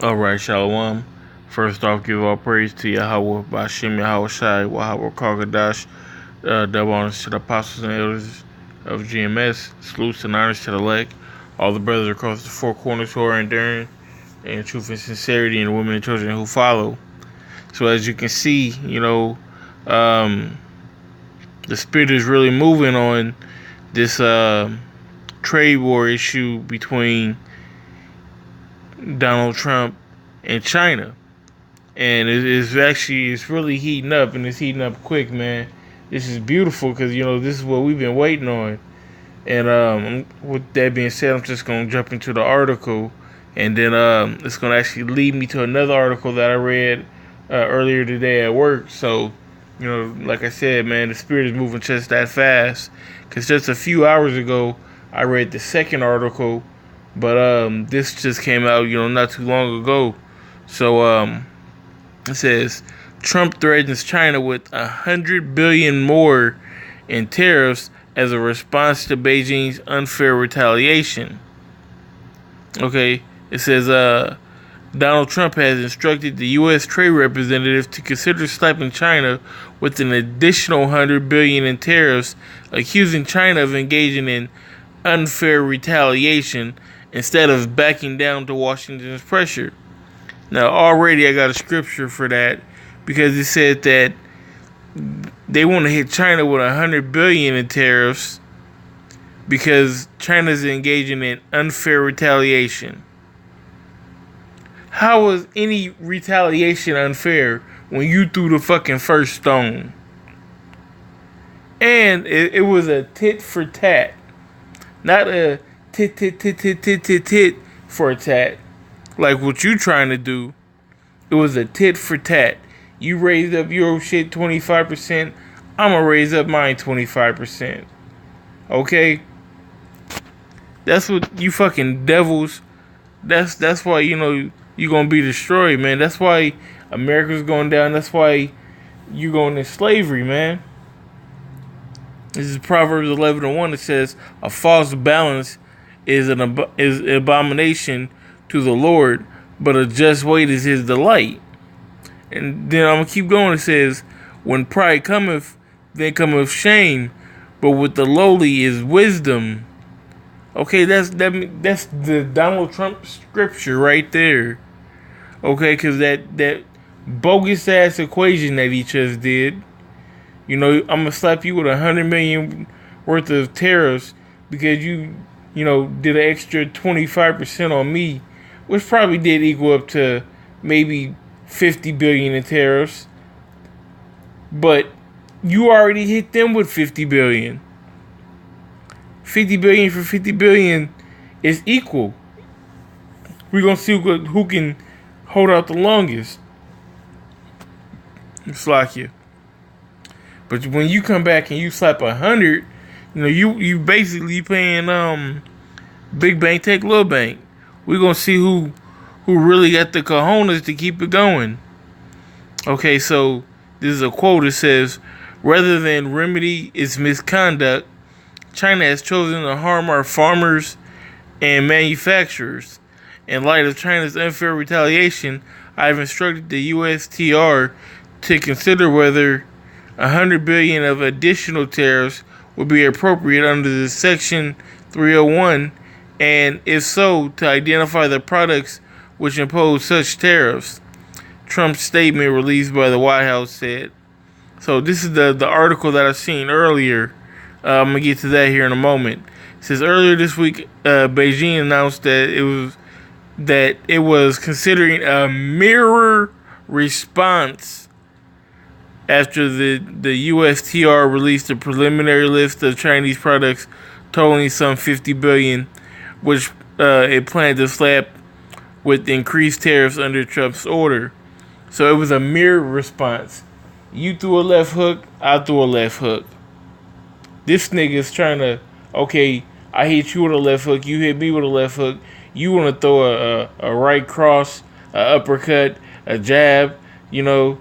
Alright, Shalom. First off, give all praise to Yahweh, Bashim Yahweh Shai, Wahweh Karkadash, double honors to the apostles and elders of GMS, salutes and honors to the elect, all the brothers across the four corners who are enduring, and truth and sincerity, and the women and children who follow. So as you can see, um, the spirit is really moving on this trade war issue between Donald Trump and China, and it's really heating up, and it's heating up quick, man. This is beautiful because this is what we've been waiting on. And with that being said, I'm just gonna jump into the article, and then it's gonna actually lead me to another article that I read earlier today at work. So, like I said, man, the spirit is moving just that fast. Because just a few hours ago, I read the second article, but this just came out, not too long ago. So it says Trump threatens China with 100 billion more in tariffs as a response to Beijing's unfair retaliation. Okay, it says Donald Trump has instructed the U.S. Trade Representative to consider slapping China with an additional 100 billion in tariffs, accusing China of engaging in unfair retaliation instead of backing down to Washington's pressure. Now, already I got a scripture for that because it said that they want to hit China with 100 billion in tariffs because China's engaging in unfair retaliation. How was any retaliation unfair when you threw the fucking first stone? And it was a tit for tat, not a tit for a tat. Like what you trying to do, it was a tit for tat. You raised up your shit 25%, I'ma raise up mine 25%. Okay? That's what you fucking devils. That's why you're gonna be destroyed, man. That's why America's going down. That's why you going into slavery, man. This is Proverbs 11:1. It says, "A false balance is an abomination to the Lord, but a just weight is his delight." And then I'm gonna keep going. It says, "When pride cometh, then cometh shame, but with the lowly is wisdom." Okay, that's the Donald Trump scripture right there. Okay, because that bogus ass equation that he just did. I'm gonna slap you with 100 million worth of tariffs because you did an extra 25% on me, which probably did equal up to maybe 50 billion in tariffs. But you already hit them with 50 billion. 50 billion for 50 billion is equal. We're gonna see who can hold out the longest. It's like you. But when you come back and you slap 100, you basically paying big bank take little bank. We're gonna see who really got the cojones to keep it going. Okay, so this is a quote. It says, "Rather than remedy its misconduct, China has chosen to harm our farmers and manufacturers. In light of China's unfair retaliation, I have instructed the USTR to consider whether 100 billion of additional tariffs would be appropriate under the Section 301, and if so, to identify the products which impose such tariffs," Trump's statement released by the White House said. So this is the article that I've seen earlier. I'm gonna get to that here in a moment. It says earlier this week, Beijing announced that it was considering a mirror response after the USTR released a preliminary list of Chinese products totaling some 50 billion, which it planned to slap with increased tariffs under Trump's order. So it was a mirror response. You threw a left hook, I threw a left hook. This nigga's trying to, okay, I hit you with a left hook, you hit me with a left hook. You want to throw a right cross, a uppercut, a jab, an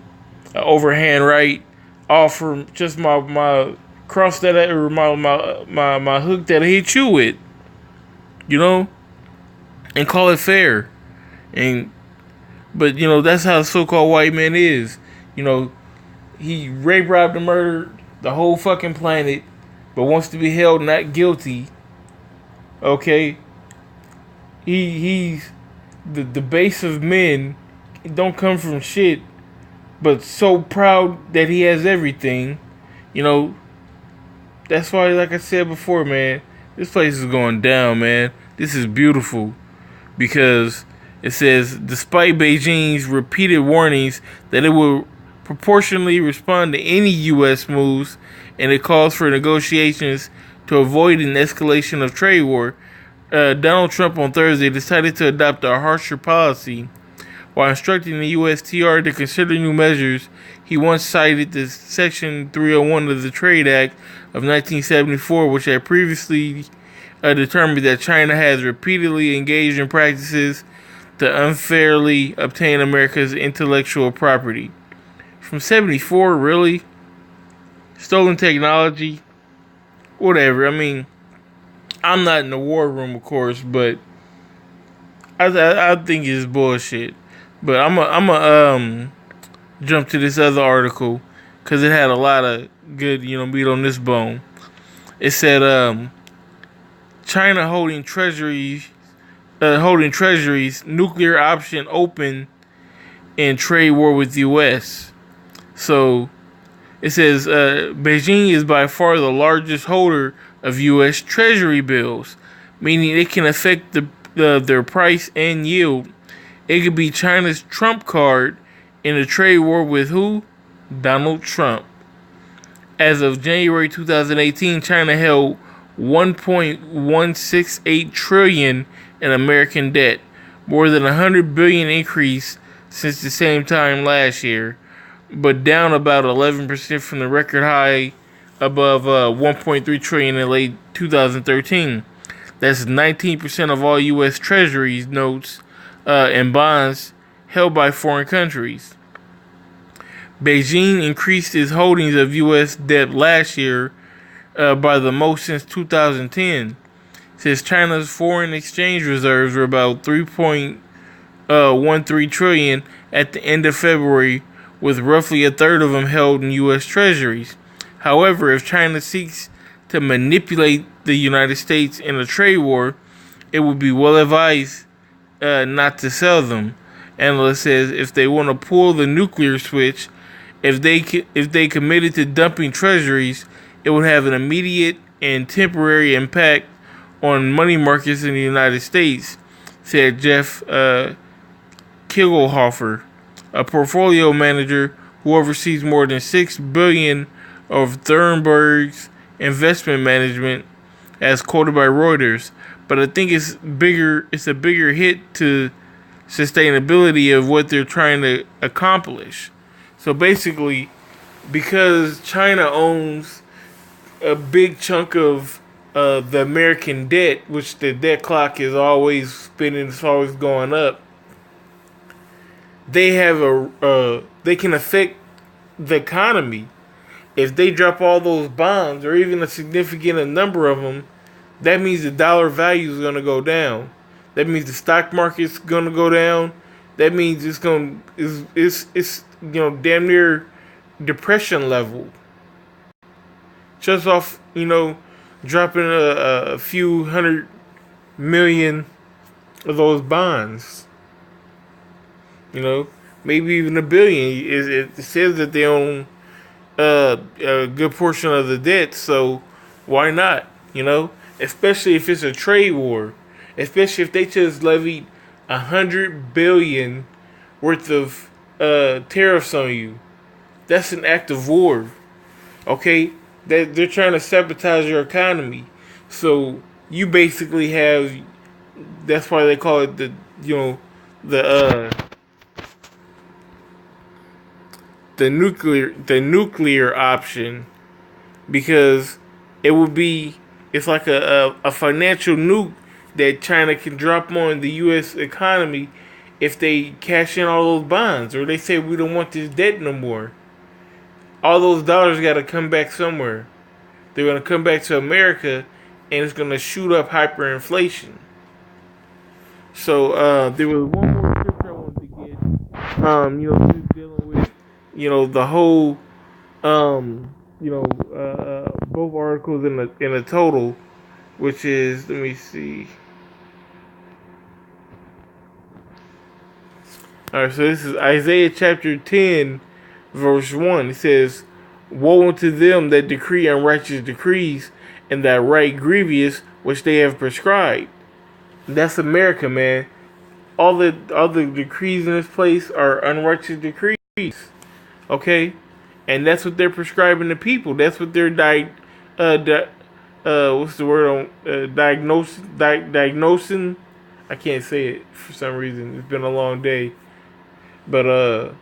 overhand right, all from just my cross that or my hook that I hit you with, and call it fair. And But that's how the so-called white man is. You know, he rape, robbed, and murdered the whole fucking planet, but wants to be held not guilty. Okay, he's the base of men. Don't come from shit, but so proud that he has everything. You know, that's why, like I said before, man, this place is going down, man. This is beautiful because it says, despite Beijing's repeated warnings that it will proportionally respond to any U.S. moves, and it calls for negotiations to avoid an escalation of trade war, Donald Trump on Thursday decided to adopt a harsher policy. While instructing the USTR to consider new measures, he once cited the Section 301 of the Trade Act of 1974, which had previously determined that China has repeatedly engaged in practices to unfairly obtain America's intellectual property. From 74, really? Stolen technology? Whatever. I mean, I'm not in the war room, of course, but I think it's bullshit. But I'm jump to this other article because it had a lot of good, meat on this bone. It said China holding treasuries, nuclear option open in trade war with the U.S. So it says Beijing is by far the largest holder of U.S. Treasury bills, meaning it can affect their price and yield. It could be China's trump card in a trade war with who? Donald Trump. As of January 2018, China held $1.168 trillion in American debt, more than $100 billion increase since the same time last year, but down about 11% from the record high above $1.3 trillion in late 2013. That's 19% of all U.S. Treasuries notes and bonds held by foreign countries. Beijing increased its holdings of U.S. debt last year by the most since 2010, since China's foreign exchange reserves were about $3.13 trillion at the end of February, with roughly a third of them held in U.S. Treasuries. However, if China seeks to manipulate the United States in a trade war, it would be well advised not to sell them. Analyst says if they want to pull the nuclear switch, if they committed to dumping treasuries, it would have an immediate and temporary impact on money markets in the United States, said Jeff Kigelshofer, a portfolio manager who oversees more than $6 billion of Thornburg's investment management, as quoted by Reuters. But I think it's a bigger hit to sustainability of what they're trying to accomplish. So basically, because China owns a big chunk of the American debt, which the debt clock is always spinning, it's always going up, they have they can affect the economy. If they drop all those bonds, or even a significant number of them, that means the dollar value is going to go down. That means the stock market's going to go down. That means it's damn near depression level. Just off, dropping a few $100 million of those bonds. Maybe even $1 billion. It says that they own a good portion of the debt, so why not? Especially if it's a trade war, especially if they just levied $100 billion worth of tariffs on you. That's an act of war. Okay, they're trying to sabotage your economy. So you basically have. That's why they call it the nuclear option, because it would be. It's like a financial nuke that China can drop on the U.S. economy if they cash in all those bonds, or they say we don't want this debt no more. All those dollars got to come back somewhere. They're going to come back to America, and it's going to shoot up hyperinflation. So there was one more scripture I wanted to get. He's dealing with, the whole, both articles in a total, which is, let me see. All right, so this is Isaiah chapter 10, verse 1. It says, "Woe unto them that decree unrighteous decrees, and that write grievous which they have prescribed." That's America, man. All the decrees in this place are unrighteous decrees. Okay, and that's what they're prescribing to people. That's what they're what's the word on diagnosing? I can't say it for some reason. It's been a long day, but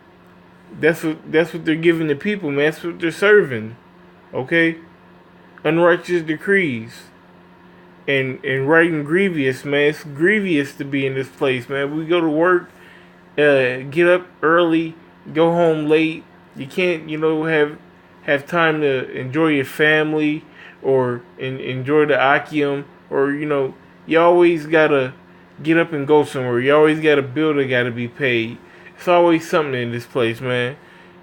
that's what they're giving the people, man. That's what they're serving. Okay, unrighteous decrees. And writing grievous, man. It's grievous to be in this place, man. We go to work, get up early, go home late. You can't, have time to enjoy your family or enjoy the Akium, or you always gotta get up and go somewhere. You always got a bill that gotta be paid. It's always something in this place, man.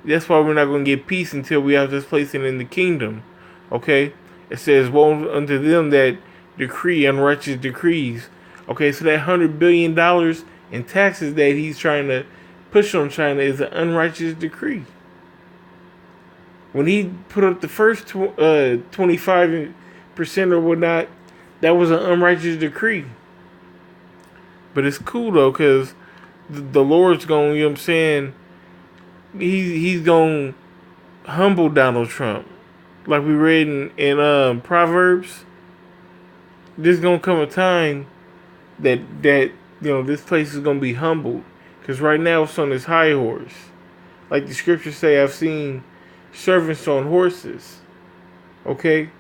That's why we're not gonna get peace until we have this place in the kingdom. Okay? It says, "Woe unto them that decree unrighteous decrees." Okay, so that $100 billion in taxes that he's trying to push on China is an unrighteous decree. When he put up the first 25% or whatnot, that was an unrighteous decree. But it's cool though, because the Lord's going, you know what I'm saying, he's going to humble Donald Trump. Like we read in Proverbs, there's gonna come a time that this place is gonna be humbled, because right now it's on this high horse. Like the scriptures say, I've seen servants on horses. Okay,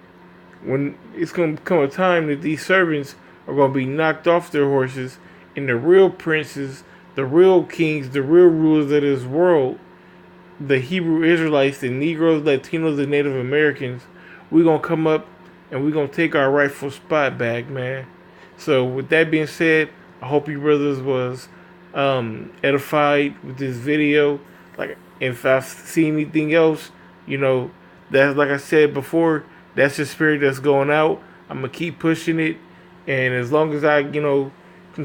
when it's gonna come a time that these servants are gonna be knocked off their horses, and the real princes, the real kings, the real rulers of this world, the Hebrew Israelites, the Negroes, Latinos, and Native Americans, we're gonna come up and we're going to take our rightful spot back, man. So with that being said, I hope you brothers was edified with this video. Like, if I see anything else, that's, like I said before, that's the spirit that's going out. I'm going to keep pushing it. And as long as I, can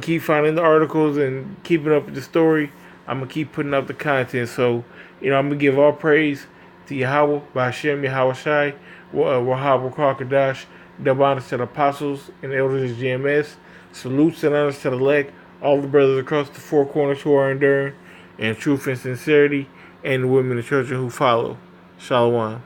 keep finding the articles and keeping up with the story, I'm going to keep putting up the content. So, I'm going to give all praise to Yahweh, Ba'Shem, Yahweh Shai, Wahab Rakadash, double honors to the apostles and elders of GMS. Salutes and honors to the elect, all the brothers across the four corners who are enduring, and truth and sincerity, and the women and children who follow. Shalom.